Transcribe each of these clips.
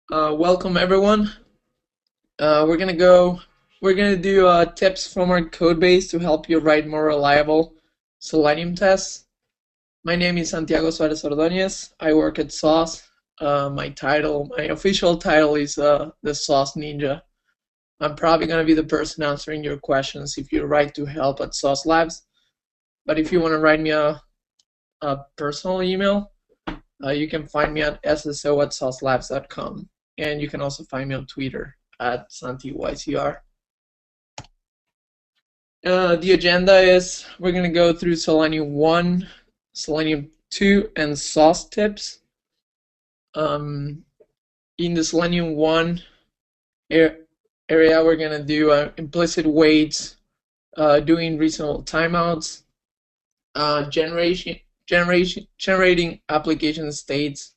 Welcome everyone. We're gonna do tips from our code base to help you write more reliable Selenium tests. My name is Santiago Suarez Ordonez. I work at Sauce. My official title is the Sauce Ninja. I'm probably gonna be the person answering your questions if you write to help at Sauce Labs. But if you want to write me a personal email, you can find me at sso@saucelabs.com. And you can also find me on Twitter at SantiYCR. The agenda is we're going to go through Selenium 1, Selenium 2, and sauce tips. In the Selenium 1 area, we're going to do implicit waits, doing reasonable timeouts, generating application states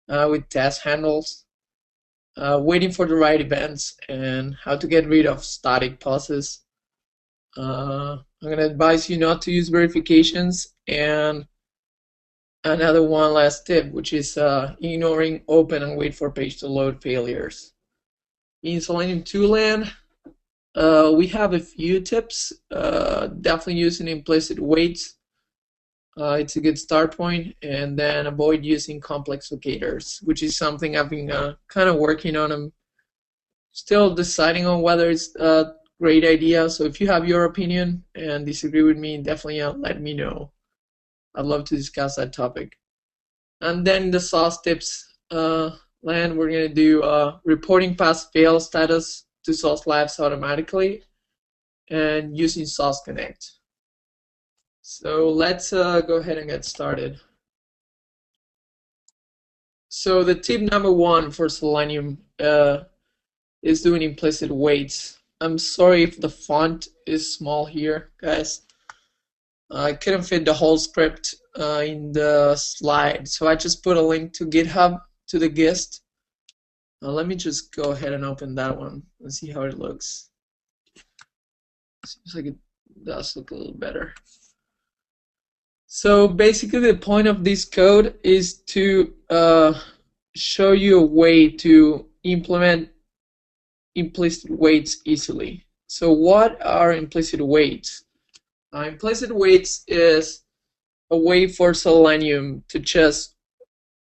with test handles, waiting for the right events, and how to get rid of static pauses. I'm going to advise you not to use verifications, and another one last tip, which is ignoring open and wait for page to load failures. In Selenium 2 land, we have a few tips. Definitely using implicit waits. It's a good start point, and then avoid using complex locators, which is something I've been kind of working on. I'm still deciding on whether it's a great idea. So if you have your opinion and disagree with me, definitely let me know. I'd love to discuss that topic. And then the sauce tips land, we're going to do reporting pass-fail status to Sauce Labs automatically and using Sauce Connect. So let's go ahead and get started. So the tip number 1 for Selenium is doing implicit waits. I'm sorry if the font is small here, guys. I couldn't fit the whole script in the slide, so I just put a link to GitHub to the gist. Let me just go ahead and open that one and see how it looks. Seems like it does look a little better. So basically the point of this code is to show you a way to implement implicit waits easily. So what are implicit waits? Implicit waits is a way for Selenium to just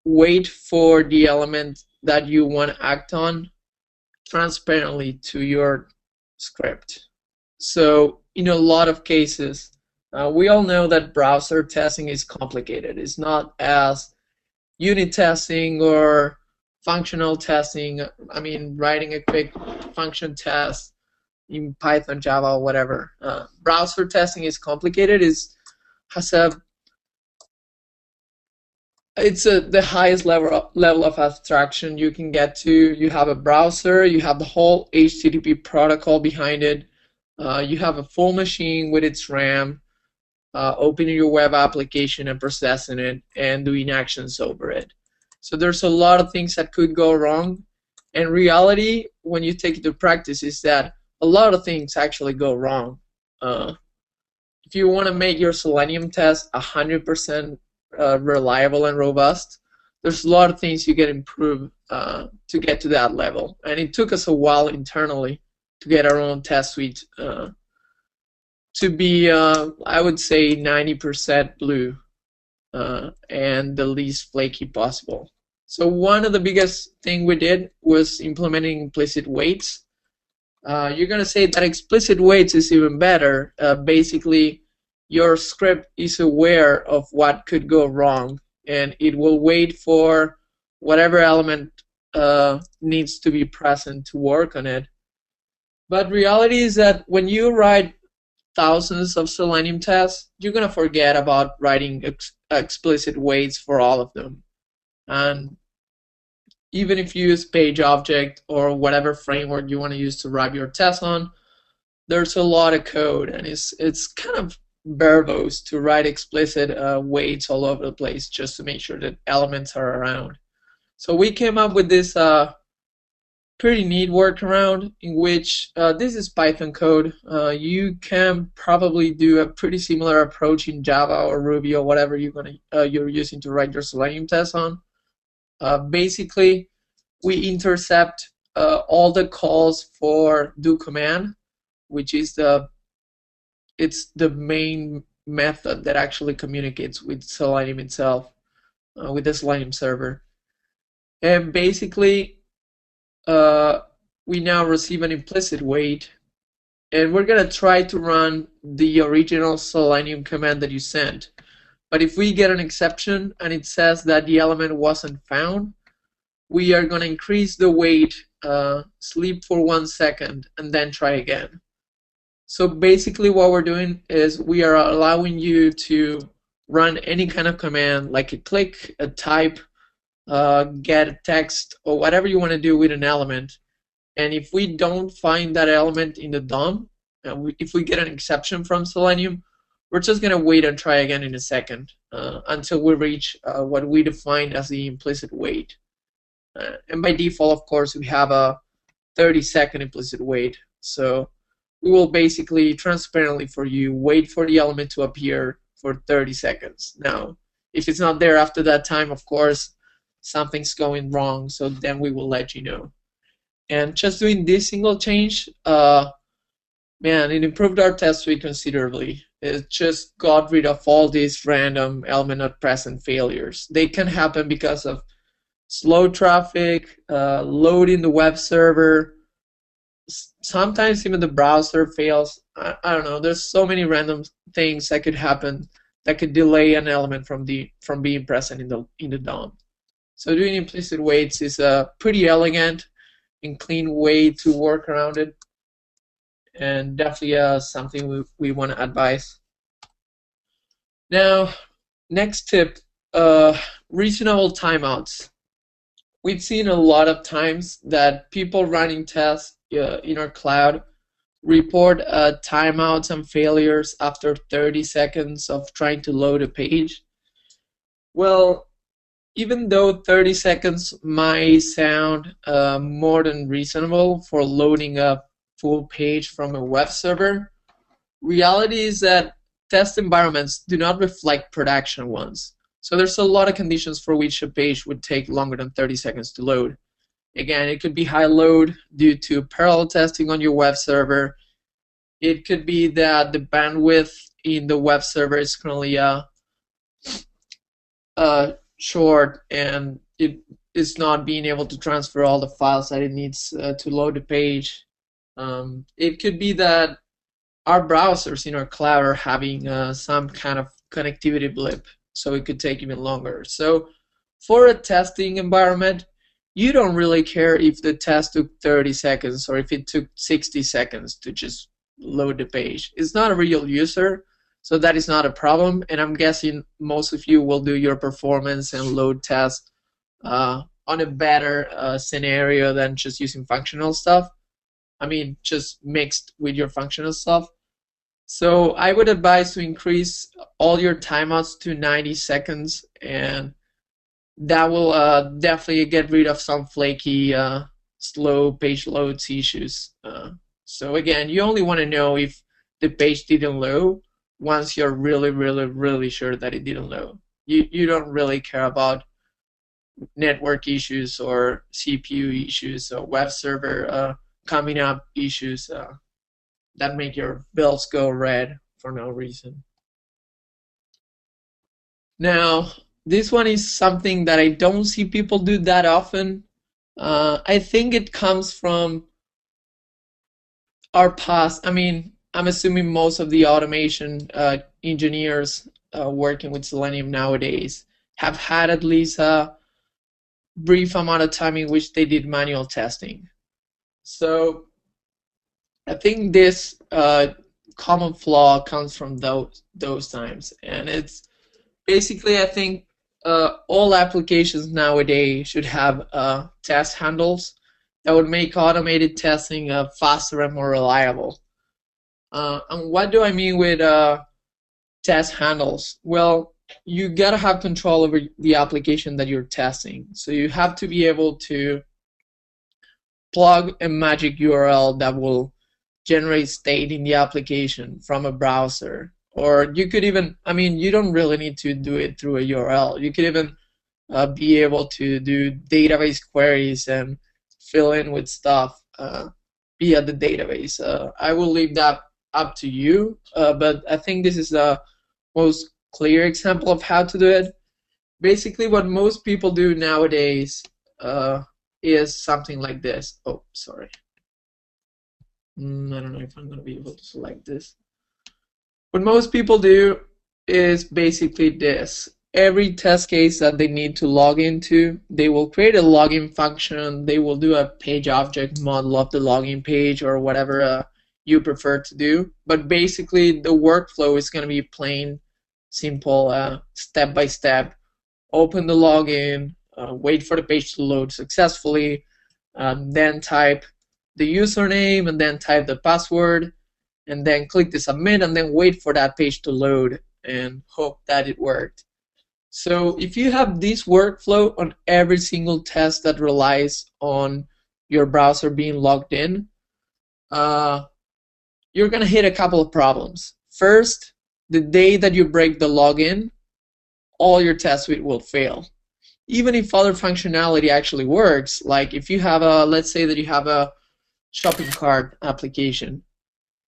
wait for the element that you want to act on transparently to your script. So in a lot of cases, we all know that browser testing is complicated. It's not as unit testing or functional testing. I mean, writing a quick function test in Python, Java, whatever. Browser testing is complicated. It's the highest level of abstraction you can get to. You have a browser, you have the whole HTTP protocol behind it, you have a full machine with its RAM, opening your web application and processing it and doing actions over it. So there's a lot of things that could go wrong. And reality, when you take it to practice, is that a lot of things actually go wrong. If you want to make your Selenium test 100% reliable and robust, there's a lot of things you can improve to get to that level. And it took us a while internally to get our own test suite to be, I would say, 90% blue and the least flaky possible. So one of the biggest thing we did was implementing implicit waits. You're going to say that explicit waits is even better. Basically, your script is aware of what could go wrong, and it will wait for whatever element needs to be present to work on it. But reality is that when you write thousands of Selenium tests, you're going to forget about writing explicit waits for all of them. And even if you use PageObject or whatever framework you want to use to write your tests on, there's a lot of code, and it's kind of verbose to write explicit waits all over the place just to make sure that elements are around. So we came up with this pretty neat workaround in which this is Python code. You can probably do a pretty similar approach in Java or Ruby or whatever you're using to write your Selenium tests on. Basically, we intercept all the calls for do command, which is the main method that actually communicates with Selenium itself, with the Selenium server. And basically, we now receive an implicit wait, and we're gonna try to run the original Selenium command that you sent. But if we get an exception and it says that the element wasn't found, we are going to increase the wait, sleep for 1 second, and then try again. So basically what we're doing is we are allowing you to run any kind of command, like a click, a type, get a text, or whatever you want to do with an element. And if we don't find that element in the DOM, if we get an exception from Selenium, we're just going to wait and try again in a second until we reach what we define as the implicit wait. And by default, of course, we have a 30-second implicit wait. So we will basically, transparently for you, wait for the element to appear for 30 seconds. Now, if it's not there after that time, of course, something's going wrong. So then we will let you know. And just doing this single change, man, it improved our test suite considerably. It just got rid of all these random element not present failures. They can happen because of slow traffic, loading the web server. Sometimes even the browser fails. I don't know. There's so many random things that could happen that could delay an element from being present in the DOM. So doing implicit waits is a pretty elegant and clean way to work around it, and definitely something we want to advise. Now, next tip, reasonable timeouts. We've seen a lot of times that people running tests in our cloud report timeouts and failures after 30 seconds of trying to load a page. Well, even though 30 seconds might sound more than reasonable for loading a full page from a web server, reality is that test environments do not reflect production ones. So there's a lot of conditions for which a page would take longer than 30 seconds to load. Again, it could be high load due to parallel testing on your web server. It could be that the bandwidth in the web server is currently short and it is not being able to transfer all the files that it needs to load the page. It could be that our browsers in our cloud are having some kind of connectivity blip, so it could take even longer. So for a testing environment, you don't really care if the test took 30 seconds or if it took 60 seconds to just load the page. It's not a real user, so that is not a problem, and I'm guessing most of you will do your performance and load test on a better scenario than just using functional stuff. I mean, just mixed with your functional stuff. So I would advise to increase all your timeouts to 90 seconds, and that will definitely get rid of some flaky, slow page loads issues. So again, you only want to know if the page didn't load once you're really, really, really sure that it didn't load. You don't really care about network issues or CPU issues or web server coming up issues that make your bills go red for no reason. Now, this one is something that I don't see people do that often. I think it comes from our past. I mean, I'm assuming most of the automation engineers working with Selenium nowadays have had at least a brief amount of time in which they did manual testing. So I think this common flaw comes from those times, and it's basically, I think all applications nowadays should have test handles that would make automated testing faster and more reliable. And what do I mean with test handles? Well, you gotta have control over the application that you're testing. So you have to be able to plug a magic URL that will generate state in the application from a browser. Or you could even, I mean, you don't really need to do it through a URL. You could even be able to do database queries and fill in with stuff via the database. I will leave that up to you, but I think this is the most clear example of how to do it. Basically, what most people do nowadays is something like this. Oh, sorry. I don't know if I'm going to be able to select this. What most people do is basically this. Every test case that they need to log into, they will create a login function. They will do a page object model of the login page or whatever you prefer to do. But basically, the workflow is going to be plain, simple, step by step. Open the login, wait for the page to load successfully, then type the username and then type the password, and then click the submit and then wait for that page to load and hope that it worked. So if you have this workflow on every single test that relies on your browser being logged in, you're going to hit a couple of problems. First, the day that you break the login, all your test suite will fail. Even if other functionality actually works, like if you have let's say that you have a shopping cart application.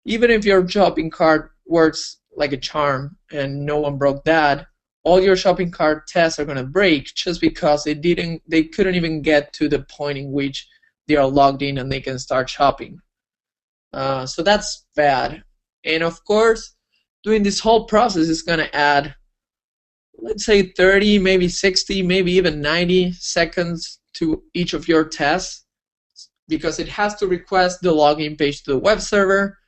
Even if your shopping cart works like a charm and no one broke that, all your shopping cart tests are going to break just because they couldn't even get to the point in which they are logged in and they can start shopping. So that's bad. And of course, doing this whole process is going to add, let's say 30, maybe 60, maybe even 90 seconds to each of your tests, because it has to request the login page to the web server,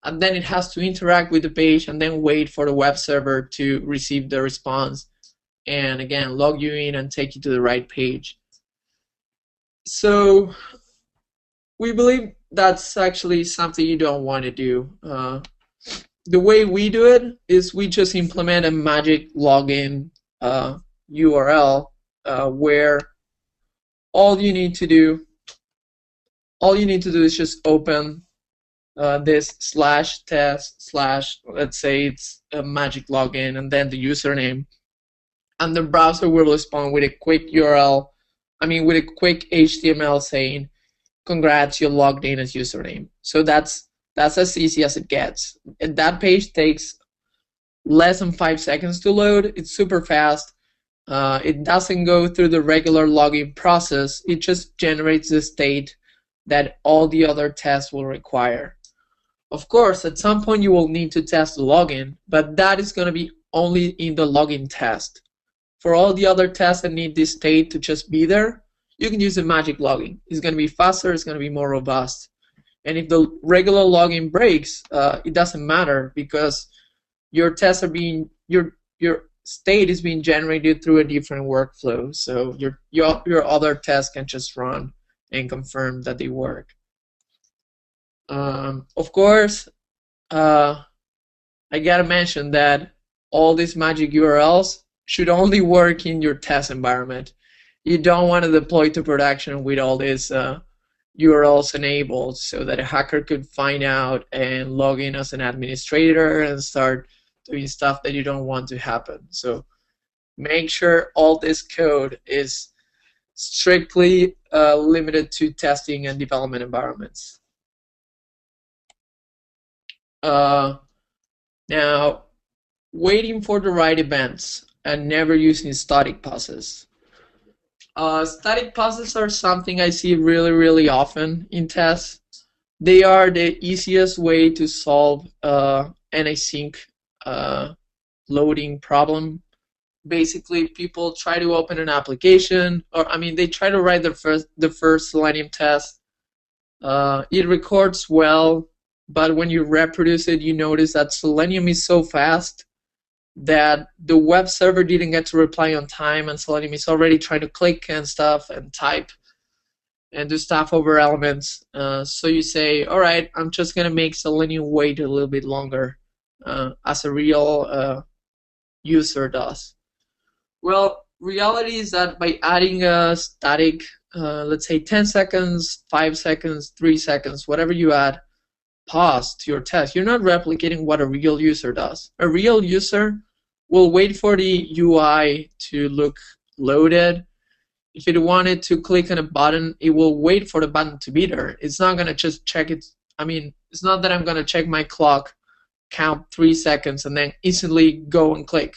and then it has to interact with the page and then wait for the web server to receive the response and again log you in and take you to the right page. So we believe that's actually something you don't want to do. The way we do it is we just implement a magic login URL where all you need to do is just open this /test/ let's say it's a magic login and then the username, and the browser will respond with a quick URL, with a quick HTML saying, congrats, you're logged in as username. So that's as easy as it gets. And that page takes less than 5 seconds to load. It's super fast. It doesn't go through the regular login process. It just generates the state that all the other tests will require. Of course, at some point you will need to test the login, but that is going to be only in the login test. For all the other tests that need this state to just be there, you can use the magic login. It's going to be faster, it's going to be more robust. And if the regular login breaks, it doesn't matter because your tests are being, your state is being generated through a different workflow. So your other tests can just run and confirm that they work. Of course, I gotta mention that all these magic URLs should only work in your test environment. You don't want to deploy to production with all these URLs enabled so that a hacker could find out and log in as an administrator and start doing stuff that you don't want to happen. So make sure all this code is strictly limited to testing and development environments. Now, waiting for the right events and never using static pauses. Static pauses are something I see really often in tests. They are the easiest way to solve an async loading problem. Basically, people try to open an application, or they try to write the first Selenium test. It records well, but when you reproduce it, you notice that Selenium is so fast that the web server didn't get to reply on time, and Selenium is already trying to click and stuff and type and do stuff over elements. So you say, all right, I'm just going to make Selenium wait a little bit longer, as a real user does. Well, reality is that by adding a static, let's say 10 seconds, 5 seconds, 3 seconds, whatever you add, pause to your test, you're not replicating what a real user does. A real user will wait for the UI to look loaded. If it wanted to click on a button, it will wait for the button to be there. It's not going to just check it. I mean, it's not that I'm going to check my clock, count 3 seconds, and then instantly go and click.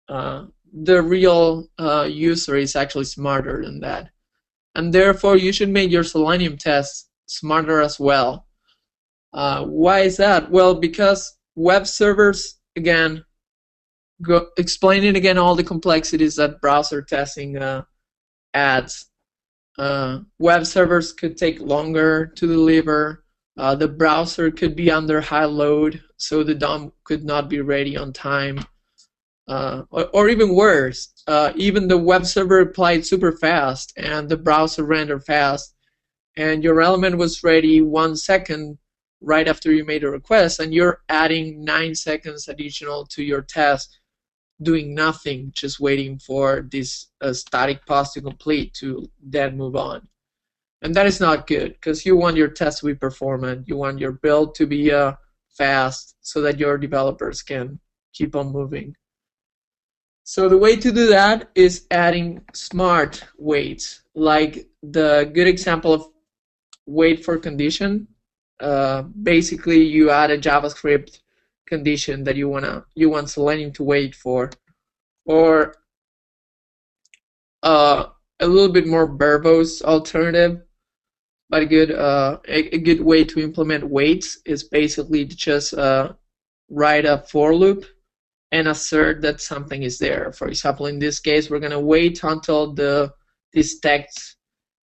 The real user is actually smarter than that. And therefore, you should make your Selenium tests smarter as well. Why is that? Well, because web servers, again, explaining again all the complexities that browser testing adds. Web servers could take longer to deliver. The browser could be under high load, so the DOM could not be ready on time. Or even worse, even the web server applied super fast and the browser rendered fast, and your element was ready 1 second right after you made a request, and you're adding 9 seconds additional to your test, doing nothing, just waiting for this static pause to complete to then move on. And that is not good, because you want your test to be performant. You want your build to be fast so that your developers can keep on moving. So the way to do that is adding smart waits, like the good example of wait for condition. Basically, you add a JavaScript condition that you want Selenium to wait for, or a little bit more verbose alternative. But a good way to implement waits is basically to just write a for loop and assert that something is there. For example, in this case, we're going to wait until this text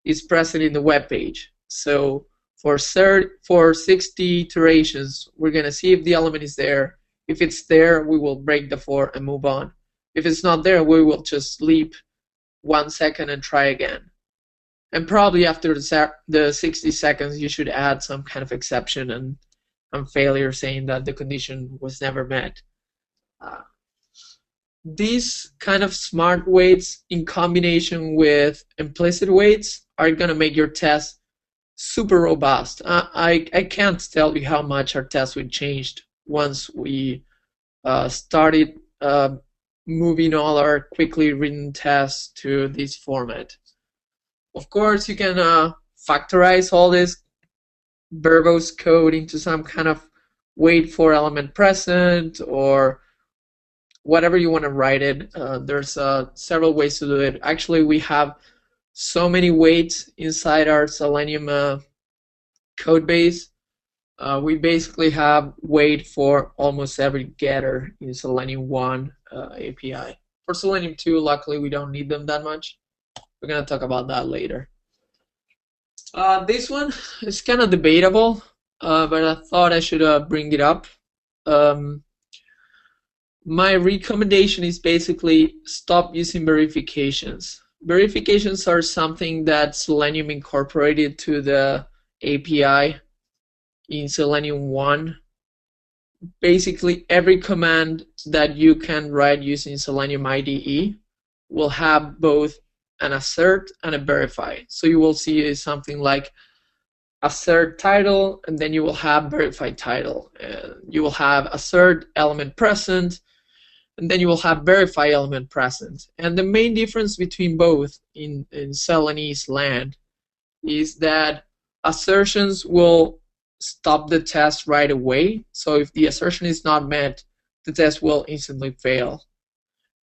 is present in the web page. So for 60 iterations, we're going to see if the element is there. If it's there, we will break the for and move on. If it's not there, we will just sleep 1 second and try again. And probably after the 60 seconds, you should add some kind of exception and failure saying that the condition was never met. These kind of smart waits in combination with implicit waits are going to make your test super robust. I can't tell you how much our test would changed once we started moving all our quickly written tests to this format. Of course, you can factorize all this verbose code into some kind of wait for element present or whatever you want to write it. There's several ways to do it. Actually, we have so many waits inside our Selenium code base. We basically have wait for almost every getter in Selenium 1 API. For Selenium 2, luckily, we don't need them that much. We're going to talk about that later. This one is kind of debatable, but I thought I should bring it up. My recommendation is basically stop using verifications. Verifications are something that Selenium incorporated to the API in Selenium 1. Basically, every command that you can write using Selenium IDE will have both an assert and a verify. So you will see something like assert title, and then you will have verify title. You will have assert element present, and then you will have verify element present. And the main difference between both in Celanese land is that assertions will stop the test right away. So if the assertion is not met, the test will instantly fail.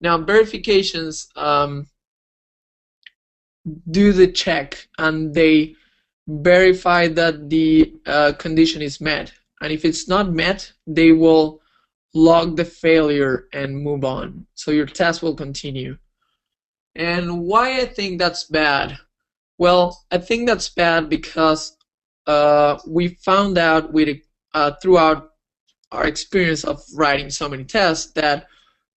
Now verifications do the check and they verify that the condition is met. And if it's not met, they will log the failure and move on. So your test will continue. And why I think that's bad? Well, I think that's bad because we found out throughout our experience of writing so many tests that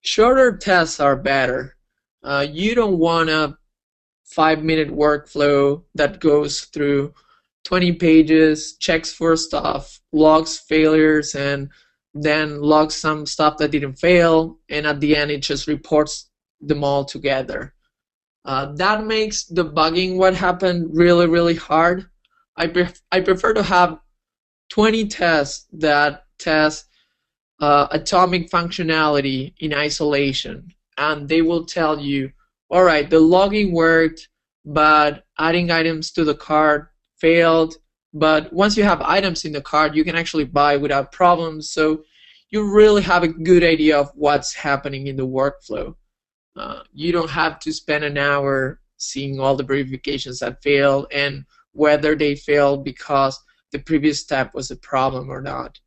shorter tests are better. You don't want a 5-minute workflow that goes through 20 pages, checks for stuff, logs failures, and then logs some stuff that didn't fail, and at the end it just reports them all together. That makes debugging what happened really, really hard. I prefer to have 20 tests that test atomic functionality in isolation, and they will tell you all right, the logging worked, but adding items to the cart failed. But once you have items in the cart, you can actually buy without problems. So you really have a good idea of what's happening in the workflow. You don't have to spend an hour seeing all the verifications that failed and whether they failed because the previous step was a problem or not.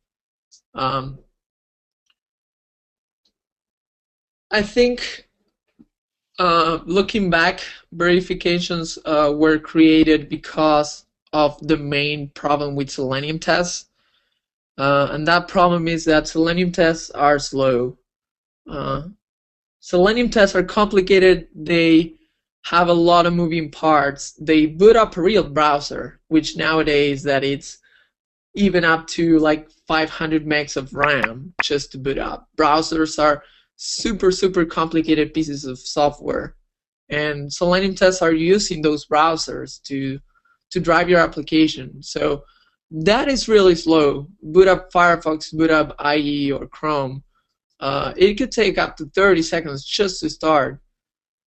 I think looking back, verifications were created because of the main problem with Selenium tests. And that problem is that Selenium tests are slow. Selenium tests are complicated. They have a lot of moving parts. They boot up a real browser, which nowadays that it's even up to like 500 megs of RAM just to boot up. Browsers are super complicated pieces of software, and Selenium tests are using those browsers to drive your application. So that is really slow. Boot up Firefox, boot up IE or Chrome. It could take up to 30 seconds just to start.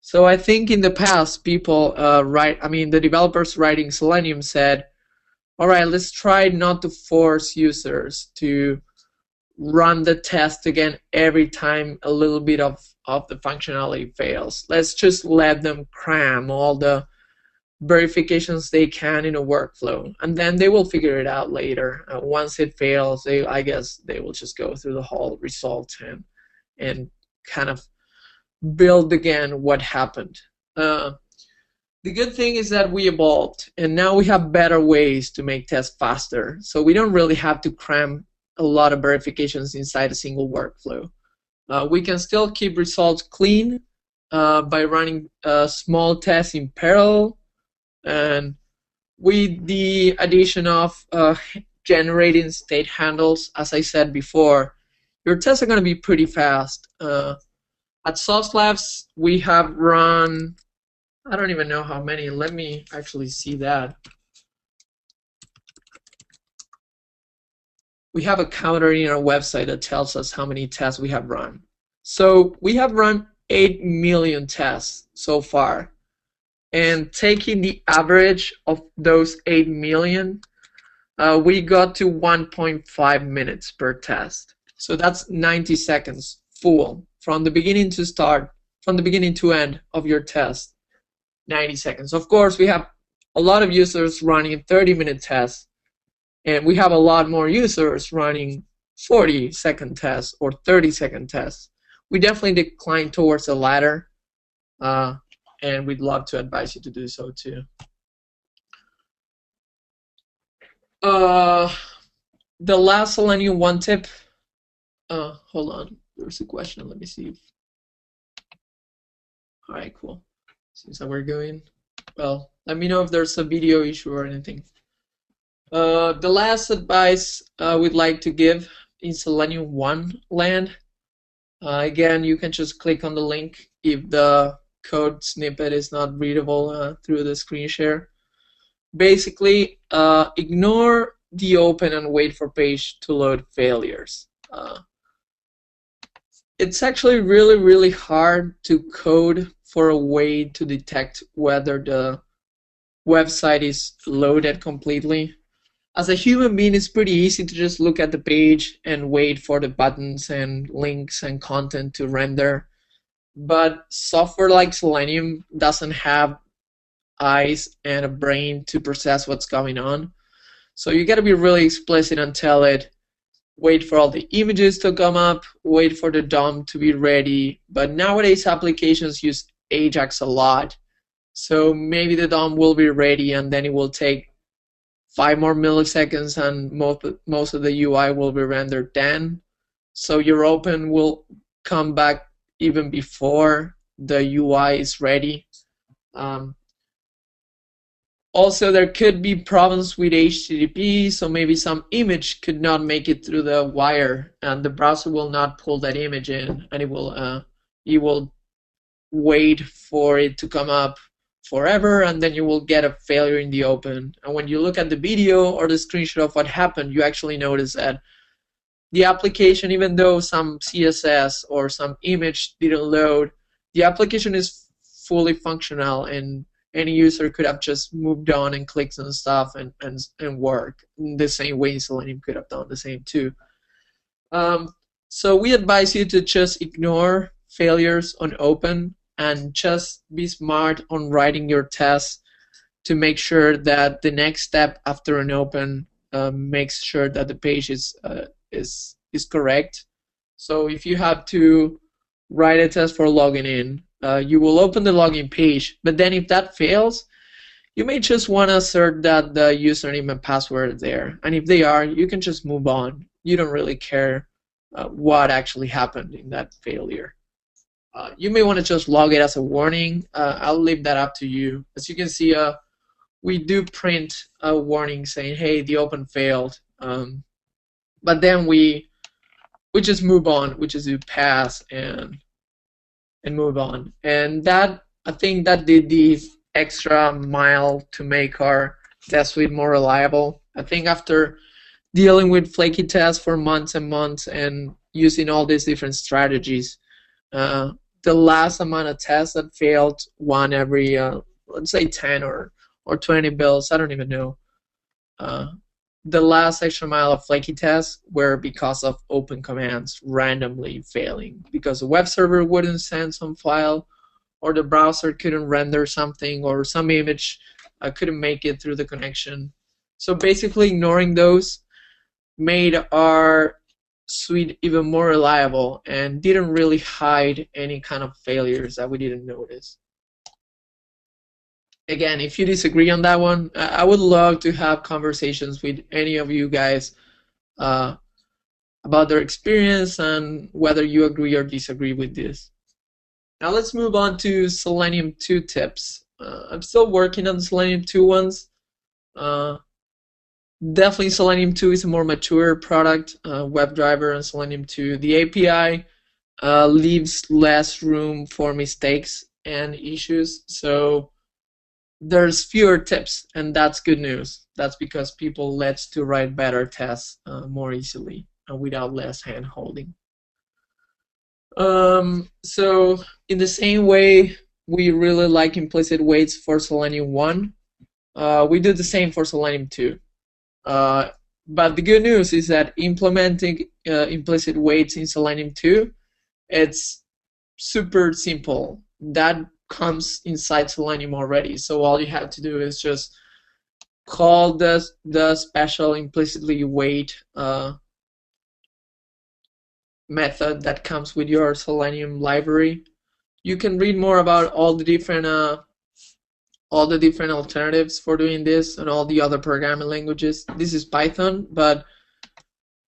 So I think in the past, people the developers writing Selenium said, all right, let's try not to force users to run the test again every time a little bit of the functionality fails. Let's just let them cram all the verifications they can in a workflow, and then they will figure it out later. Once it fails, I guess they will just go through the whole result and kind of build again what happened. The good thing is that we evolved, and now we have better ways to make tests faster, so we don't really have to cram a lot of verifications inside a single workflow. We can still keep results clean by running small tests in parallel, and with the addition of generating state handles, as I said before, your tests are going to be pretty fast. At Sauce Labs, we have run, I don't even know how many. Let me actually see that. We have a counter in our website that tells us how many tests we have run. So we have run 8 million tests so far. And taking the average of those 8 million, we got to 1.5 minutes per test. So that's 90 seconds full from the beginning to end of your test. 90 seconds. Of course, we have a lot of users running 30-minute tests, and we have a lot more users running 40-second tests or 30-second tests. We definitely decline towards the latter, and we'd love to advise you to do so too. The last Selenium 1 tip. Hold on, there's a question. Let me see. All right, cool. Seems that we're going well. Let me know if there's a video issue or anything. The last advice we'd like to give in Selenium 1 land. Again, you can just click on the link if the code snippet is not readable through the screen share. Basically, ignore the open and wait for page to load failures. It's actually really hard to code for a way to detect whether the website is loaded completely. As a human being, it's pretty easy to just look at the page and wait for the buttons and links and content to render. But software like Selenium doesn't have eyes and a brain to process what's going on. So you gotta be really explicit and tell it, wait for all the images to come up, wait for the DOM to be ready. But nowadays applications use Ajax a lot. So maybe the DOM will be ready and then it will take 5 more milliseconds and most of the UI will be rendered then. So your open will come back even before the UI is ready. Also, there could be problems with HTTP, so maybe some image could not make it through the wire, and the browser will not pull that image in, and it will wait for it to come up forever, and then you will get a failure in the open. And when you look at the video or the screenshot of what happened, you actually notice that the application, even though some CSS or some image didn't load, the application is fully functional, and any user could have just moved on and clicked on stuff and work the same way Selenium could have done the same too. So we advise you to just ignore failures on open and just be smart on writing your tests to make sure that the next step after an open makes sure that the page is correct. So if you have to write a test for logging in, you will open the login page, but then if that fails, you may just want to assert that the username and password are there, and if they are, you can just move on. You don't really care what actually happened in that failure. You may want to just log it as a warning. I'll leave that up to you. As you can see, we do print a warning saying, hey, the open failed, but then we just move on. We just do pass and move on. And that, I think that did the extra mile to make our test suite more reliable. I think after dealing with flaky tests for months and months and using all these different strategies, the last amount of tests that failed, one every, let's say 10 or 20 builds, I don't even know. The last extra mile of flaky tests were because of open commands randomly failing, because the web server wouldn't send some file, or the browser couldn't render something, or some image couldn't make it through the connection. So basically ignoring those made our suite even more reliable and didn't really hide any kind of failures that we didn't notice. Again, if you disagree on that one, I would love to have conversations with any of you guys about their experience and whether you agree or disagree with this. Now let's move on to Selenium 2 tips. I'm still working on the Selenium 2 ones. Definitely Selenium 2 is a more mature product, WebDriver and Selenium 2. The API leaves less room for mistakes and issues, so there's fewer tips, and that's good news. That's because people let to write better tests more easily and without less hand-holding. So in the same way we really like implicit weights for Selenium 1, we do the same for Selenium 2. But the good news is that implementing implicit weights in Selenium 2, it's super simple. That comes inside Selenium already, so all you have to do is just call the special implicitly weight method that comes with your Selenium library. You can read more about all the different alternatives for doing this and all the other programming languages. This is Python, but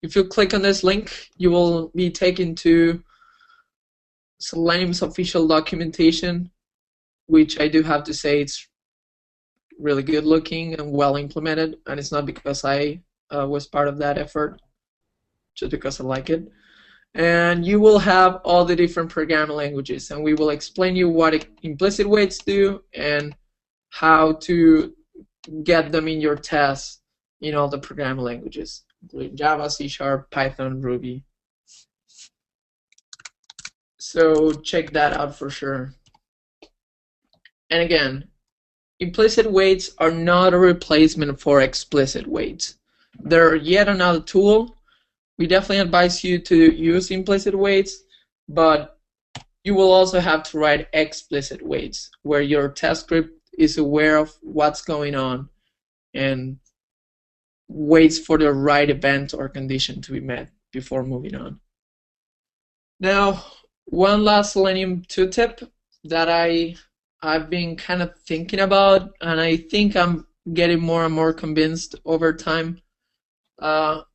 if you click on this link, you will be taken to Selenium's official documentation, which I do have to say it's really good looking and well implemented, and it's not because I was part of that effort, just because I like it. And you will have all the different programming languages, and we will explain you what implicit weights do and how to get them in your tests in all the programming languages, including Java, C#, Python, Ruby. So check that out for sure. And again, implicit weights are not a replacement for explicit weights. They're yet another tool. We definitely advise you to use implicit weights, but you will also have to write explicit weights, where your test script is aware of what's going on and waits for the right event or condition to be met before moving on. Now, one last Selenium 2 tip that I've been kind of thinking about, and I think I'm getting more and more convinced over time,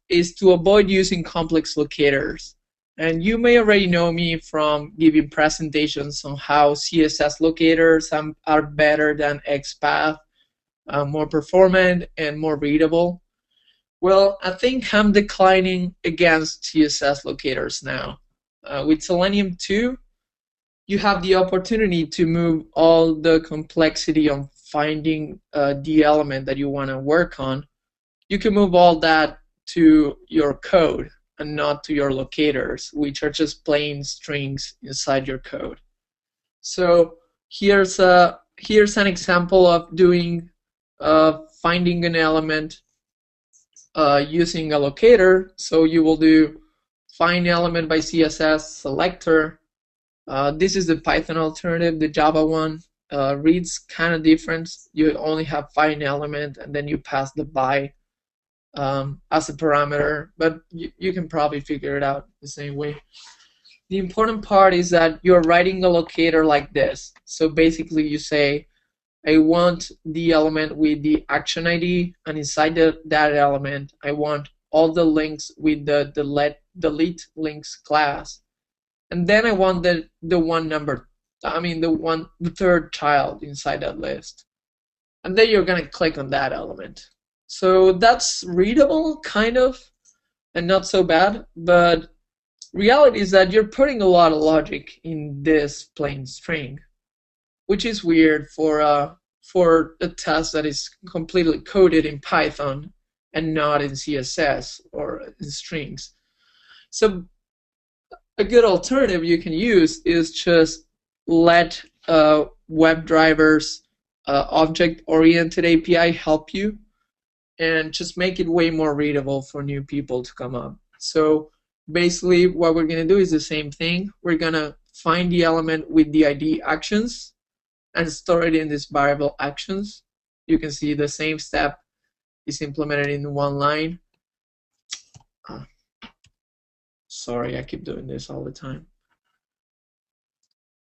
is to avoid using complex locators. And you may already know me from giving presentations on how CSS locators are better than XPath, more performant and more readable. Well, I think I'm declining against CSS locators now. With Selenium 2, you have the opportunity to move all the complexity of finding the element that you want to work on. You can move all that to your code and not to your locators, which are just plain strings inside your code. So Here's an example of doing finding an element using a locator. So you will do find element by CSS selector. This is the Python alternative. The Java one reads kind of different. You only have find element and then you pass the by as a parameter, but you can probably figure it out the same way. The important part is that you're writing a locator like this. So basically you say, I want the element with the action ID, and inside that element, I want all the links with the delete links class. And then I want the third child inside that list. And then you're going to click on that element. So that's readable, kind of, and not so bad, but reality is that you're putting a lot of logic in this plain string, which is weird for a test that is completely coded in Python and not in CSS or in strings. So a good alternative you can use is just let WebDriver's object-oriented API help you, and just make it way more readable for new people to come up. So basically what we're going to do is the same thing. We're going to find the element with the ID actions and store it in this variable actions. You can see the same step is implemented in one line. Sorry, I keep doing this all the time.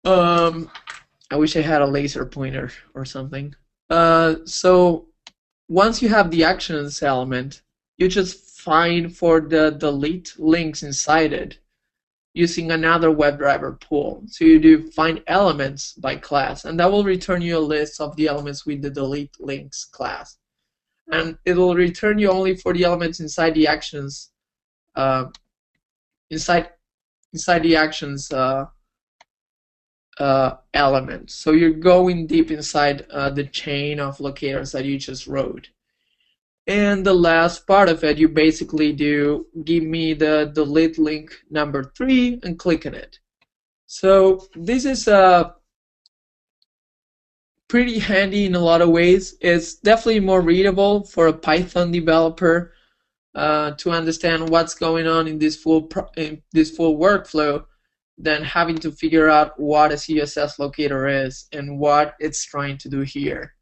I wish I had a laser pointer or something. So once you have the actions element, you just find for the delete links inside it using another WebDriver pool. So you do find elements by class, and that will return you a list of the elements with the delete links class. And it will return you only for the elements inside the actions, inside the actions element. So you're going deep inside the chain of locators that you just wrote. And the last part of it, you basically do give me the delete link number 3 and click on it. So this is pretty handy in a lot of ways. It's definitely more readable for a Python developer to understand what's going on in this full workflow than having to figure out what a CSS locator is and what it's trying to do here.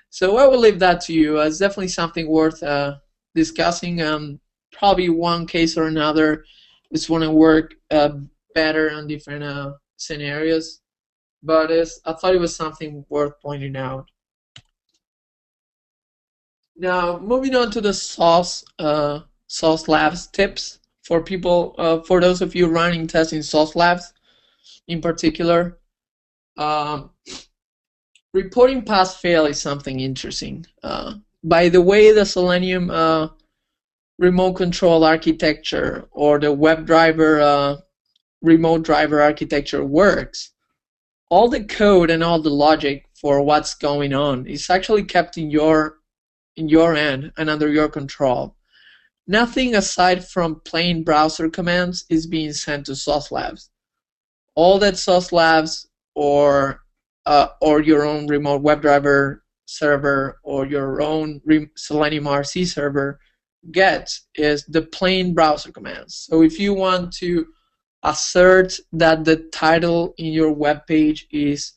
So I will leave that to you. It's definitely something worth discussing. Probably one case or another is going to work better on different scenarios, but I thought it was something worth pointing out. Now, moving on to the Sauce Labs tips for people, for those of you running tests in Sauce Labs in particular. Reporting pass-fail is something interesting. By the way the Selenium remote control architecture or the WebDriver remote driver architecture works, all the code and all the logic for what's going on is actually kept in your end and under your control. Nothing aside from plain browser commands is being sent to Sauce Labs. All that Sauce Labs or your own remote WebDriver server or your own Selenium RC server gets is the plain browser commands. So if you want to assert that the title in your web page is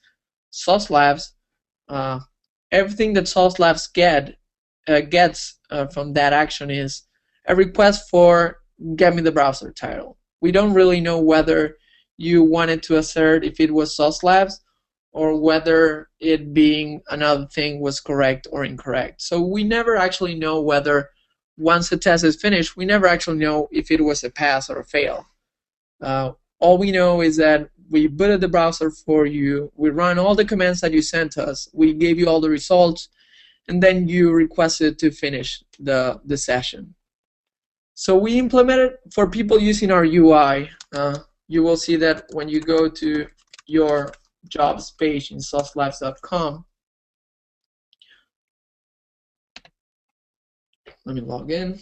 Sauce Labs, everything that Sauce Labs gets from that action is a request for get me the browser title. We don't really know whether you wanted to assert if it was Sauce Labs or whether it being another thing was correct or incorrect. So we never actually know whether, once the test is finished, we never actually know if it was a pass or a fail. All we know is that we booted the browser for you, we ran all the commands that you sent us, we gave you all the results, and then you requested to finish the session. So we implemented for people using our UI. You will see that when you go to your jobs page in saucelabs.com, let me log in.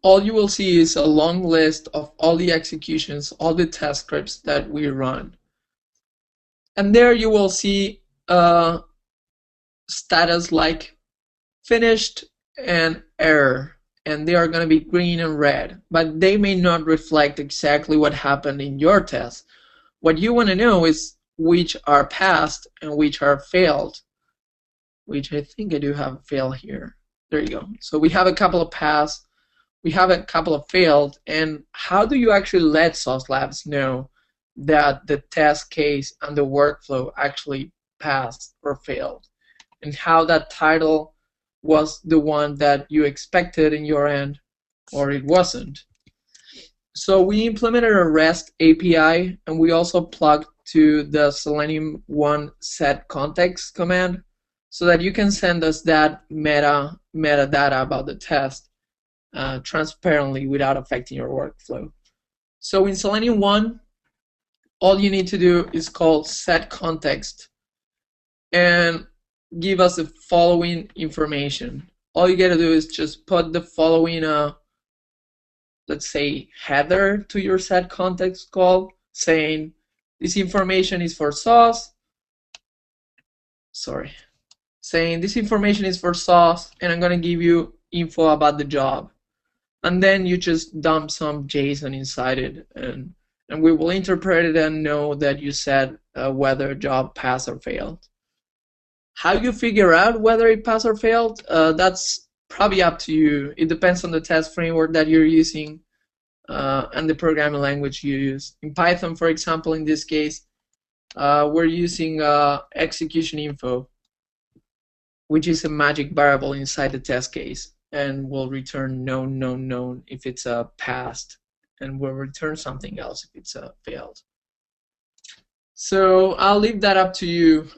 all you will see is a long list of all the executions, all the test scripts that we run. And there you will see status like finished and error, and they are going to be green and red, but they may not reflect exactly what happened in your test. What you want to know is which are passed and which are failed, which I think I do have a fail here. There you go. So we have a couple of passed, we have a couple of failed, and how do you actually let Sauce Labs know that the test case and the workflow actually passed or failed, and how that title was the one that you expected in your end or it wasn't? So we implemented a REST API, and we also plugged to the Selenium 1 set context command so that you can send us that metadata about the test transparently without affecting your workflow. So in Selenium 1, all you need to do is call set context and give us the following information. All you gotta do is just put the following, let's say, header to your set context call, saying this information is for sauce. Saying this information is for sauce, and I'm gonna give you info about the job. And then you just dump some JSON inside it, and we will interpret it and know that you said whether a job passed or failed. How you figure out whether it passed or failed, that's probably up to you. It depends on the test framework that you're using and the programming language you use. In Python, for example, in this case, we're using execution info, which is a magic variable inside the test case, and will return known if it's a passed, and will return something else if it's a failed. So I'll leave that up to you.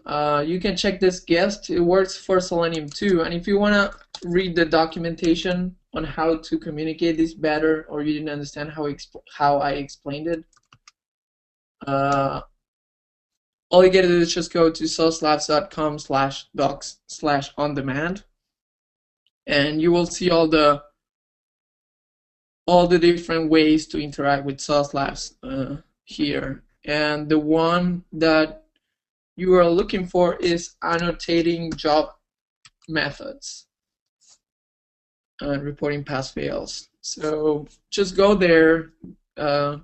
You can check this guest. It works for Selenium too. And if you want to read the documentation on how to communicate this better, or you didn't understand how I explained it, all you gotta do is just go to saucelabs.com/docs/on-demand, and you will see all the different ways to interact with Sauce Labs here. And the one that you are looking for is annotating job methods and reporting pass fails. So just go there, the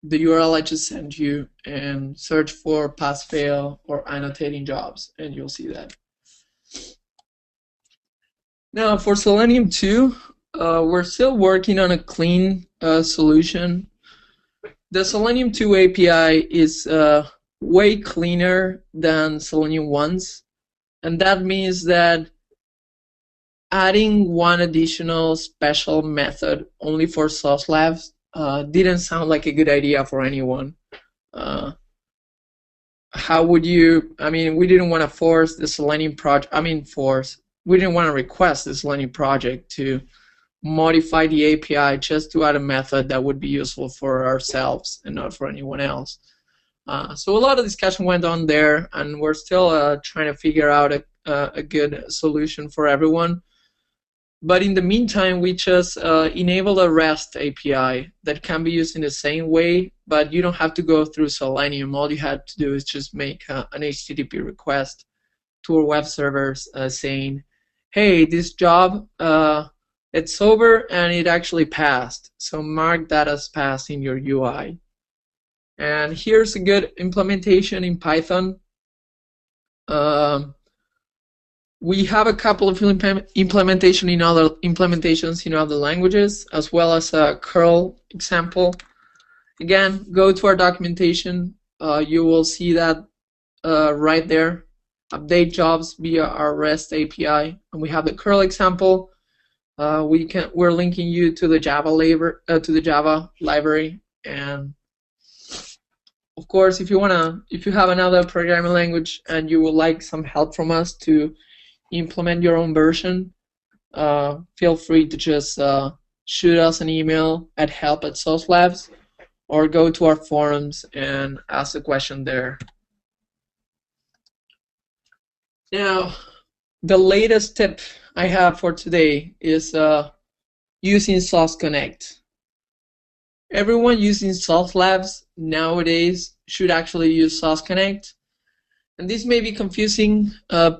URL I just sent you, and search for pass fail or annotating jobs, and you'll see that. Now for Selenium 2, we're still working on a clean solution. The Selenium 2 API is way cleaner than Selenium 1's, and that means that adding one additional special method only for Sauce Labs didn't sound like a good idea for anyone. How would you, I mean, we didn't want to force the Selenium project, we didn't want to request the Selenium project to modify the API just to add a method that would be useful for ourselves and not for anyone else. So a lot of discussion went on there, and we're still trying to figure out a good solution for everyone. But in the meantime, we just enabled a REST API that can be used in the same way, but you don't have to go through Selenium. All you had to do is just make an HTTP request to our web servers saying, hey, this job, it's over and it actually passed. So mark that as passed in your UI. And here's a good implementation in Python. We have a couple of implementation in other implementations in other languages, as well as a curl example. Again, go to our documentation. You will see that right there. Update jobs via our REST API, and we have the curl example. We're linking you to the Java library, and of course, if you have another programming language and you would like some help from us to implement your own version, feel free to just shoot us an email at help@saucelabs, or go to our forums and ask a question there. Now, the latest tip I have for today is using Sauce Connect. Everyone using Sauce Labs nowadays should actually use Sauce Connect. And this may be confusing.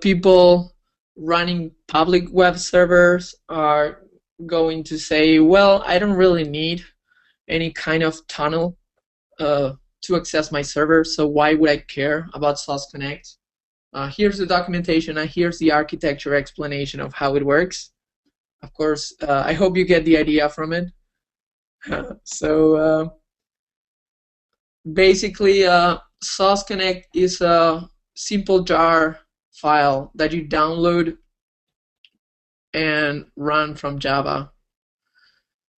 People running public web servers are going to say, well, I don't really need any kind of tunnel to access my server, so why would I care about Sauce Connect? Here's the documentation and here's the architecture explanation of how it works. Of course, I hope you get the idea from it. Basically, Sauce Connect is a simple jar file that you download and run from Java.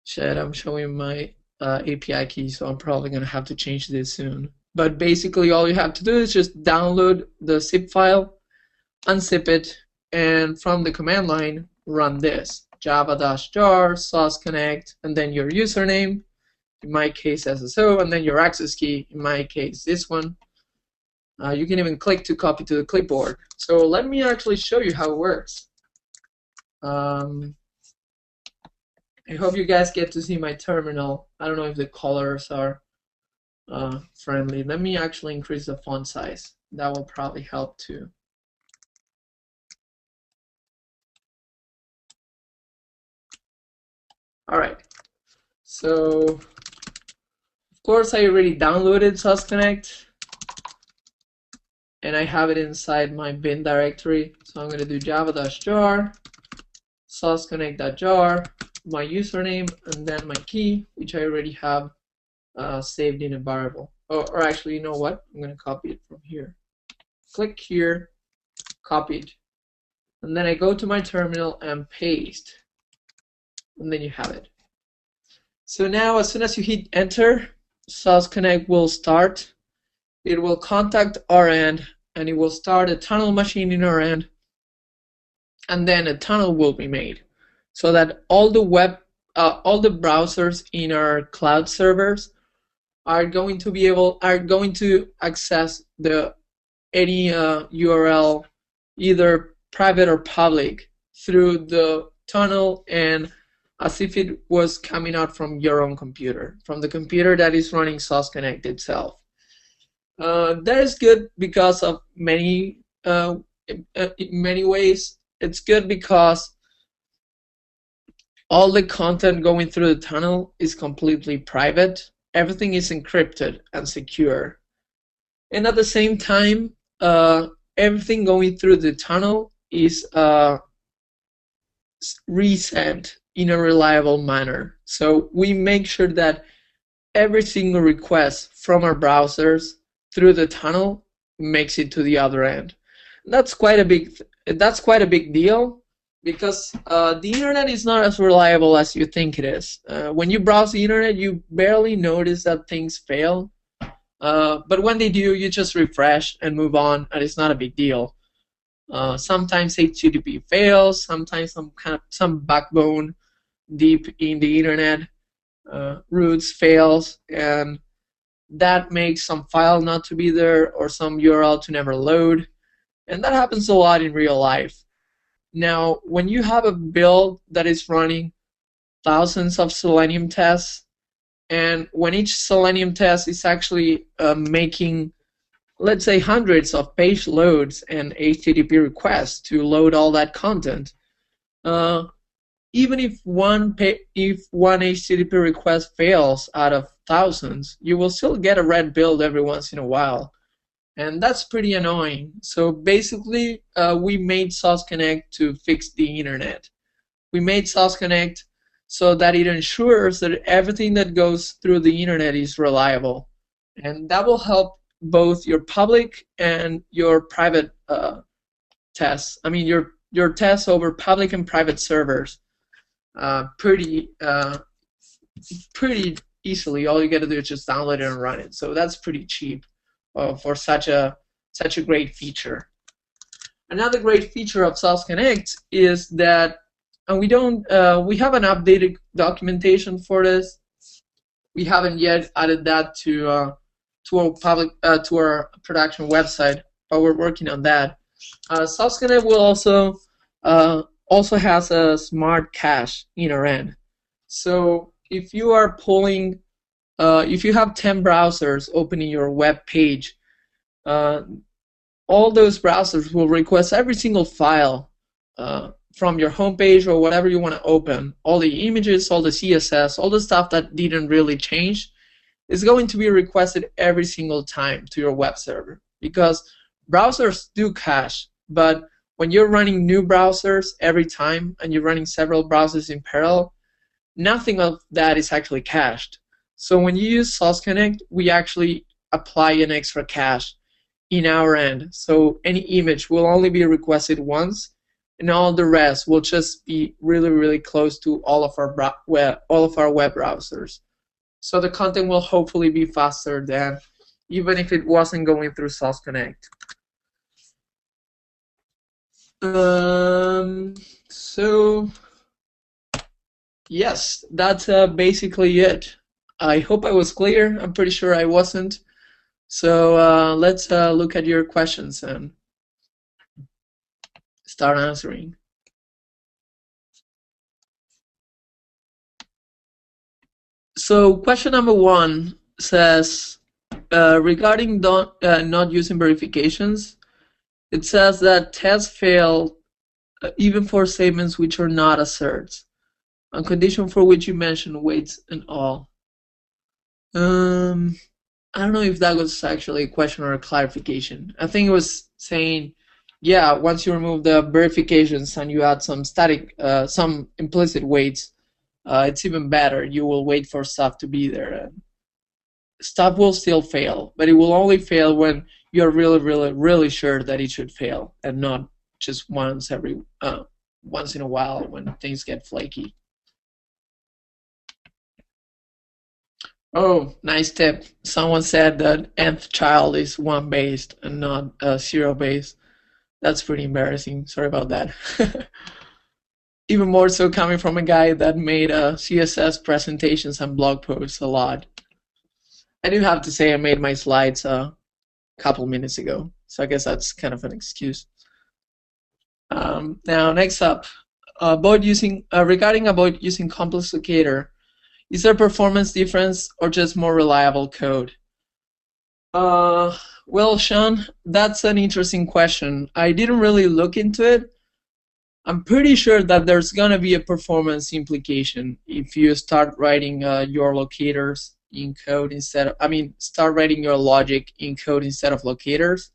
Shit, I'm showing my API key, so I'm probably going to have to change this soon. But basically, all you have to do is just download the zip file, unzip it, and from the command line, run this java-jar sauce connect, and then your username, in my case SSO, and then your access key, in my case this one. You can even click to copy to the clipboard. So let me actually show you how it works. I hope you guys get to see my terminal. I don't know if the colors are friendly. Let me actually increase the font size. That will probably help too. All right. So, of course, I already downloaded Sauce Connect, and I have it inside my bin directory. So I'm going to do java-jar sauceconnect.jar, my username, and then my key, which I already have saved in a variable. Or actually, you know what? I'm going to copy it from here. Click here, copy it. And then I go to my terminal and paste. And then you have it. So now, as soon as you hit enter, Sauce Connect will start. It will contact our end, and it will start a tunnel machine in our end. And then a tunnel will be made, so that all the browsers in our cloud servers are going to access any URL, either private or public, through the tunnel, and as if it was coming out from your own computer, from the computer that is running Sauce Connect itself. That is good because of many ways. It's good because all the content going through the tunnel is completely private. Everything is encrypted and secure. And at the same time, everything going through the tunnel is resent in a reliable manner. So we make sure that every single request from our browsers through the tunnel makes it to the other end. That's quite a big deal, because the internet is not as reliable as you think it is. When you browse the internet, you barely notice that things fail. But when they do, you just refresh and move on, and it's not a big deal. Sometimes HTTP fails, sometimes some backbone deep in the internet roots fails, and that makes some file not to be there or some URL to never load. And that happens a lot in real life. Now, when you have a build that is running thousands of Selenium tests, and when each Selenium test is actually making, let's say, hundreds of page loads and HTTP requests to load all that content, even if one HTTP request fails out of thousands, you will still get a red build every once in a while. And that's pretty annoying. So basically, we made Sauce Connect to fix the internet. We made Sauce Connect so that it ensures that everything that goes through the internet is reliable. And that will help both your public and your private tests. I mean, your tests over public and private servers pretty easily. All you got to do is just download it and run it. So that's pretty cheap. For such a great feature. Another great feature of Sauce Connect is that, and we have an updated documentation for this. We haven't yet added that to our production website, but we're working on that. Sauce Connect will also has a smart cache in our end. So if you are pulling, if you have 10 browsers opening your web page, uh, all those browsers will request every single file from your homepage or whatever you want to open. All the images, all the CSS, all the stuff that didn't really change is going to be requested every single time to your web server, because browsers do cache, but when you're running new browsers every time and you're running several browsers in parallel, nothing of that is actually cached. So when you use Sauce Connect, we actually apply an extra cache in our end. So any image will only be requested once, and all the rest will just be really, really close to all of our web browsers. So the content will hopefully be faster than even if it wasn't going through Sauce Connect. So yes, that's basically it. I hope I was clear. I'm pretty sure I wasn't. So let's look at your questions and start answering. So question number 1 says, regarding not using verifications, it says that tests fail even for statements which are not asserts, on condition for which you mentioned weights and all. I don't know if that was actually a question or a clarification. I think it was saying, yeah, once you remove the verifications and you add some static, some implicit weights, it's even better. You will wait for stuff to be there. Stuff will still fail, but it will only fail when you're really, really, really sure that it should fail, and not just once in a while when things get flaky. Oh, nice tip. Someone said that nth child is 1 based and not 0 based. That's pretty embarrassing. Sorry about that. Even more so coming from a guy that made CSS presentations and blog posts a lot. I do have to say I made my slides a couple minutes ago, so I guess that's kind of an excuse. Now, next up, regarding about using complex locator, is there performance difference or just more reliable code? Well, Sean, that's an interesting question. I didn't really look into it. I'm pretty sure that there's gonna be a performance implication if you start writing your locators in code instead of, start writing your logic in code instead of locators.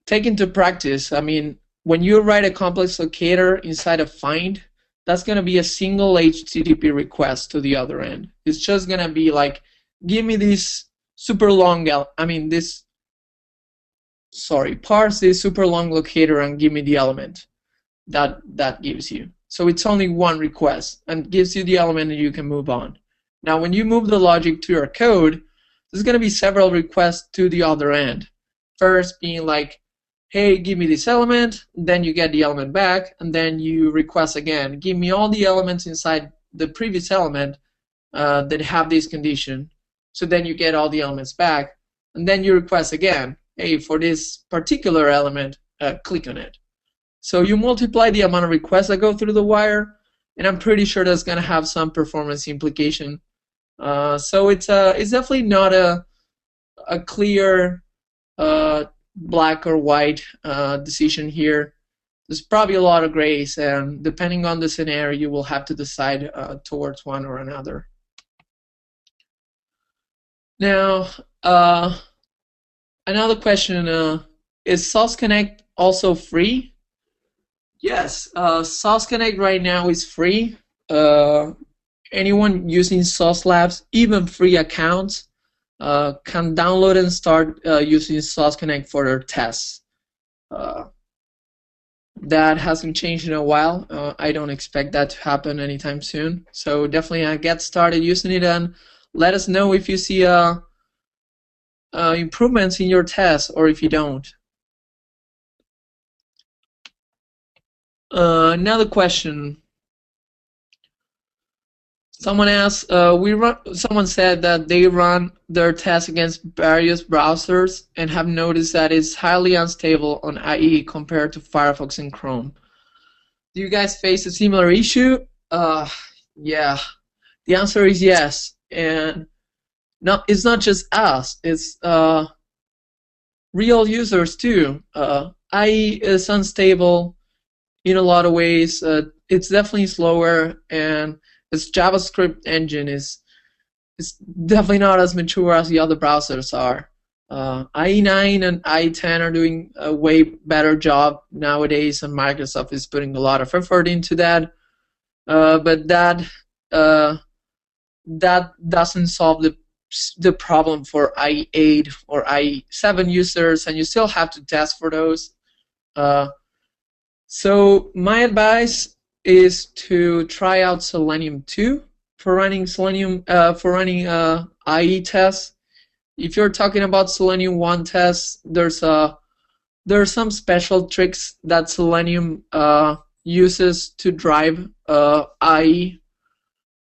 Take into practice, when you write a complex locator inside a find, that's going to be a single HTTP request to the other end. It's just going to be like, give me this super long, parse this super long locator and give me the element that gives you. So it's only one request and gives you the element and you can move on. Now, when you move the logic to your code, there's going to be several requests to the other end. First being like, hey, give me this element, then you get the element back, and then you request again, give me all the elements inside the previous element that have this condition. So then you get all the elements back, and then you request again, hey, for this particular element, click on it. So you multiply the amount of requests that go through the wire, and I'm pretty sure that's going to have some performance implication. So it's definitely not a clear black or white decision here. There's probably a lot of grays, and depending on the scenario, you will have to decide towards one or another. Now, another question, is Sauce Connect also free? Yes, Sauce Connect right now is free. Anyone using Sauce Labs, even free accounts, can download and start using Sauce Connect for their tests. That hasn't changed in a while. I don't expect that to happen anytime soon. So definitely get started using it and let us know if you see improvements in your tests or if you don't. Another question. Someone asked, someone said that they run their tests against various browsers and have noticed that it's highly unstable on IE compared to Firefox and Chrome. Do you guys face a similar issue? Yeah. The answer is yes. And it's not just us. It's real users too. IE is unstable in a lot of ways. It's definitely slower, and its JavaScript engine is definitely not as mature as the other browsers are. IE9 and IE10 are doing a way better job nowadays, and Microsoft is putting a lot of effort into that. But that doesn't solve the problem for IE8 or IE7 users, and you still have to test for those. So my advice is to try out Selenium 2 for running IE tests. If you're talking about Selenium 1 tests, there are some special tricks that Selenium uses to drive IE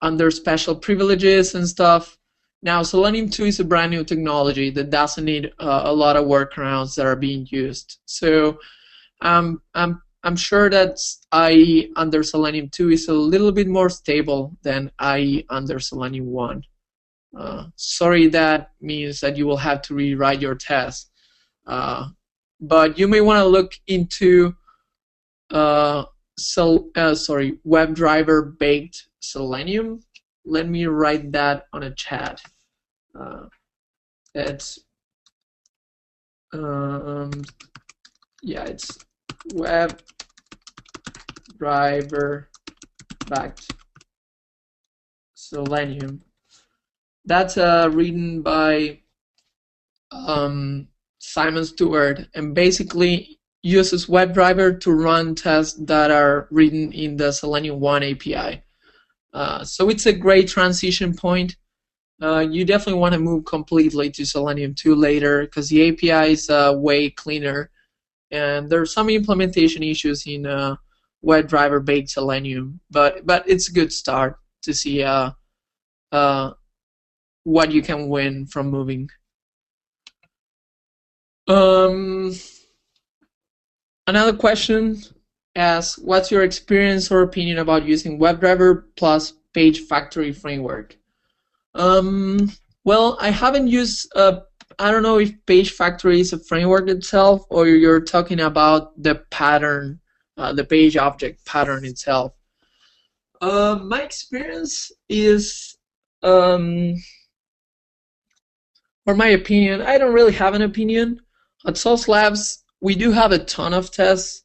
under special privileges and stuff. Now, Selenium 2 is a brand new technology that doesn't need a lot of workarounds that are being used. So I'm sure that IE under Selenium 2 is a little bit more stable than IE under Selenium 1. Sorry, that means that you will have to rewrite your test. But you may want to look into WebDriver baked Selenium. Let me write that on a chat. It's it's WebDriver backed Selenium. That's written by Simon Stewart, and basically uses WebDriver to run tests that are written in the Selenium 1 API. So it's a great transition point. You definitely want to move completely to Selenium 2 later, because the API is way cleaner, and there are some implementation issues in WebDriver baked Selenium, but it's a good start to see what you can win from moving. Another question asks, what's your experience or opinion about using WebDriver plus Page Factory framework? Well, I haven't used, I don't know if Page Factory is a framework itself, or you're talking about the pattern, the page object pattern itself. My experience is, for my opinion, I don't really have an opinion. At Sauce Labs, we do have a ton of tests,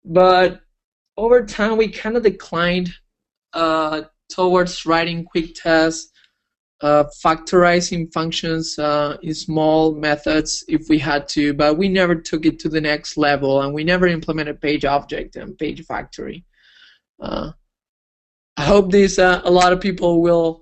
but over time we kind of declined towards writing quick tests, factorizing functions in small methods if we had to, but we never took it to the next level, and we never implemented page object and page factory. I hope this a lot of people will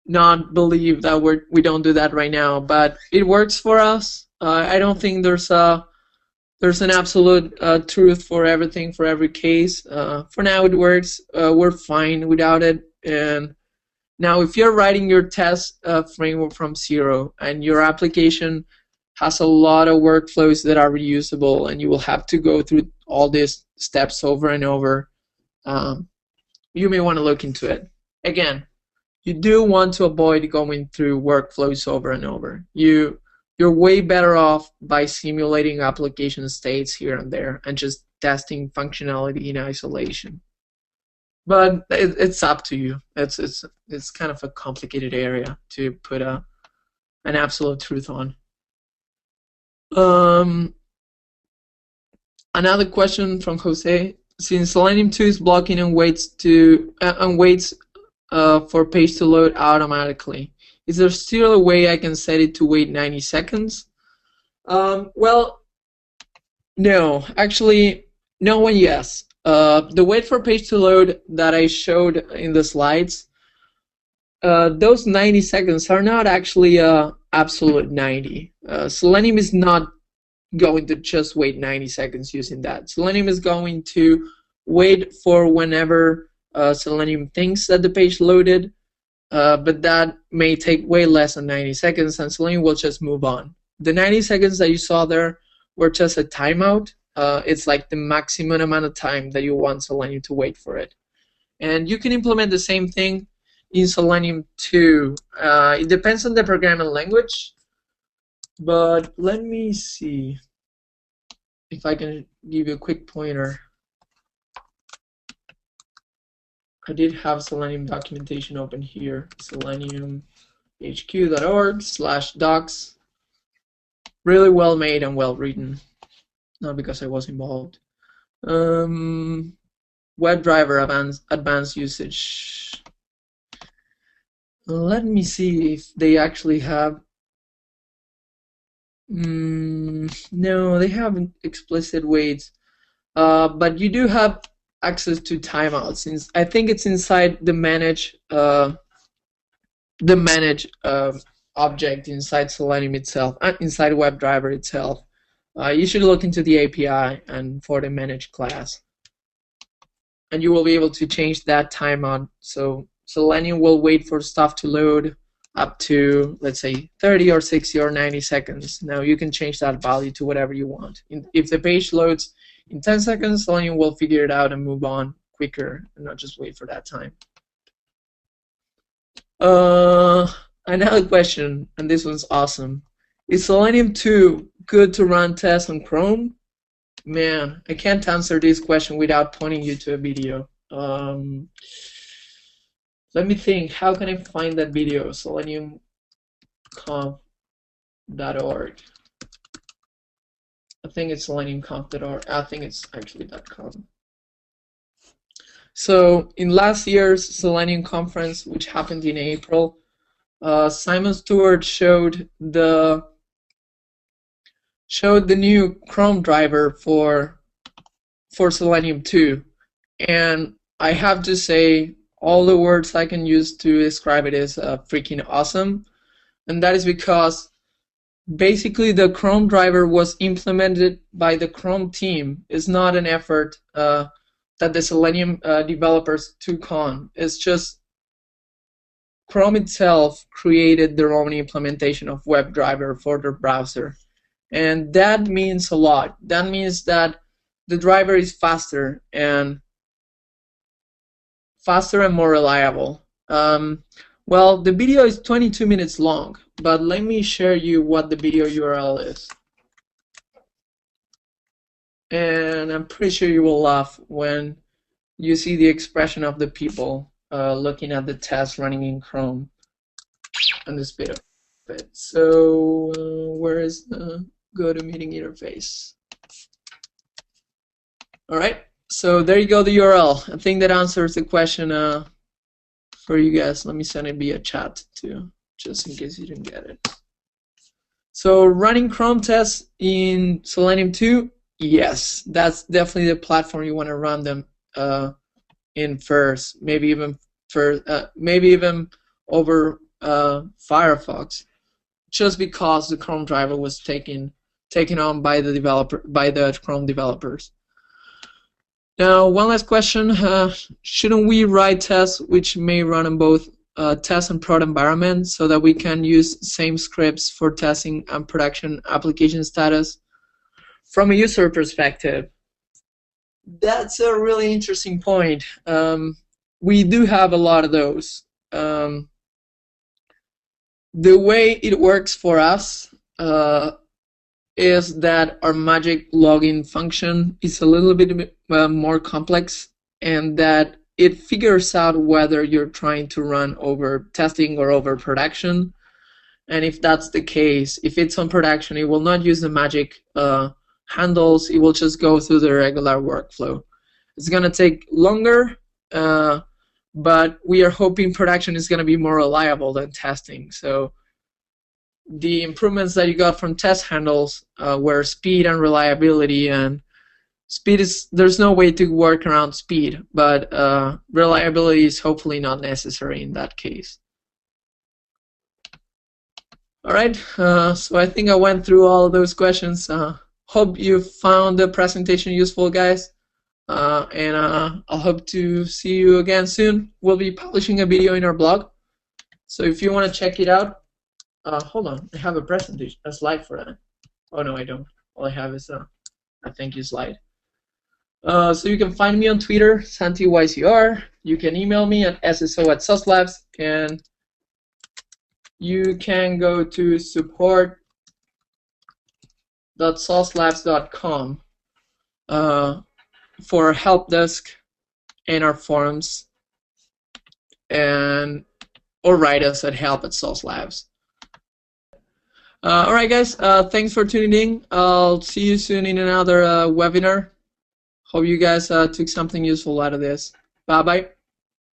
not believe that we don't do that right now, but it works for us. I don't think there's an absolute truth for everything, for every case. For now, it works. We're fine without it. And now, if you're writing your test framework from zero, and your application has a lot of workflows that are reusable, and you will have to go through all these steps over and over, you may want to look into it. Again, you do want to avoid going through workflows over and over. You're way better off by simulating application states here and there and just testing functionality in isolation. But it's up to you. It's kind of a complicated area to put an absolute truth on. Another question from Jose: since Selenium 2 is blocking and waits for page to load automatically, is there still a way I can set it to wait 90 seconds? Well, no. Actually, no and yes. The wait for page to load that I showed in the slides, those 90 seconds are not actually absolute 90. Selenium is not going to just wait 90 seconds using that. Selenium is going to wait for whenever Selenium thinks that the page loaded, but that may take way less than 90 seconds, and Selenium will just move on. The 90 seconds that you saw there were just a timeout, it's like the maximum amount of time that you want Selenium to wait for it. And you can implement the same thing in Selenium 2. It depends on the programming language, but let me see if I can give you a quick pointer. I did have Selenium documentation open here, seleniumhq.org/docs. Really well made and well written, not because I was involved. WebDriver advanced usage. Let me see if they actually have. No, they haven't explicit waits, but you do have access to timeouts. Since I think it's inside the manage object inside Selenium itself, inside WebDriver itself. You should look into the API and for the manage class, and you will be able to change that timeout. So Selenium will wait for stuff to load up to, let's say, 30 or 60 or 90 seconds. Now you can change that value to whatever you want. If the page loads in 10 seconds, Selenium will figure it out and move on quicker and not just wait for that time. Another question, and this one's awesome. Is Selenium 2 good to run tests on Chrome? Man, I can't answer this question without pointing you to a video. Let me think. How can I find that video? seleniumconf.org. I think it's seleniumconf.org. I think it's actually .com. So in last year's Selenium conference, which happened in April, Simon Stewart showed the new Chrome driver for Selenium 2, and I have to say all the words I can use to describe it is freaking awesome, and that is because basically the Chrome driver was implemented by the Chrome team. It's not an effort that the Selenium developers took on. It's just Chrome itself created their own implementation of WebDriver for their browser. And that means a lot. That means that the driver is faster and more reliable. Well, the video is 22 minutes long, but let me share you what the video URL is. And I'm pretty sure you will laugh when you see the expression of the people looking at the test running in Chrome and the speed of it. So where is the GoToMeeting interface? All right, so there you go, the URL. I think that answers the question for you guys. Let me send it via chat too, just in case you didn't get it. So running Chrome tests in Selenium 2, yes, that's definitely the platform you want to run them in first, maybe even over Firefox, just because the Chrome driver was taken on by the Chrome developers. Now, one last question: shouldn't we write tests which may run in both test and prod environments so that we can use same scripts for testing and production application status? From a user perspective, that's a really interesting point. We do have a lot of those. The way it works for us is that our magic login function is a little bit more complex, and that it figures out whether you're trying to run over testing or over production. And if that's the case, if it's on production, it will not use the magic handles. It will just go through the regular workflow. It's going to take longer, but we are hoping production is going to be more reliable than testing. So the improvements that you got from test handles were speed and reliability, and speed is, there's no way to work around speed, but reliability is hopefully not necessary in that case. All right, so I think I went through all of those questions. Hope you found the presentation useful, guys, and I'll hope to see you again soon. We'll be publishing a video in our blog, so if you want to check it out, hold on, I have a presentation, a slide for that. Oh no, I don't. All I have is a a thank you slide. So you can find me on Twitter, SantiYCR. You can email me at sso@saucelabs, and you can go to support.saucelabs.com for our help desk and our forums, and or write us at help@saucelabs. All right, guys. Thanks for tuning in. I'll see you soon in another webinar. Hope you guys took something useful out of this. Bye-bye.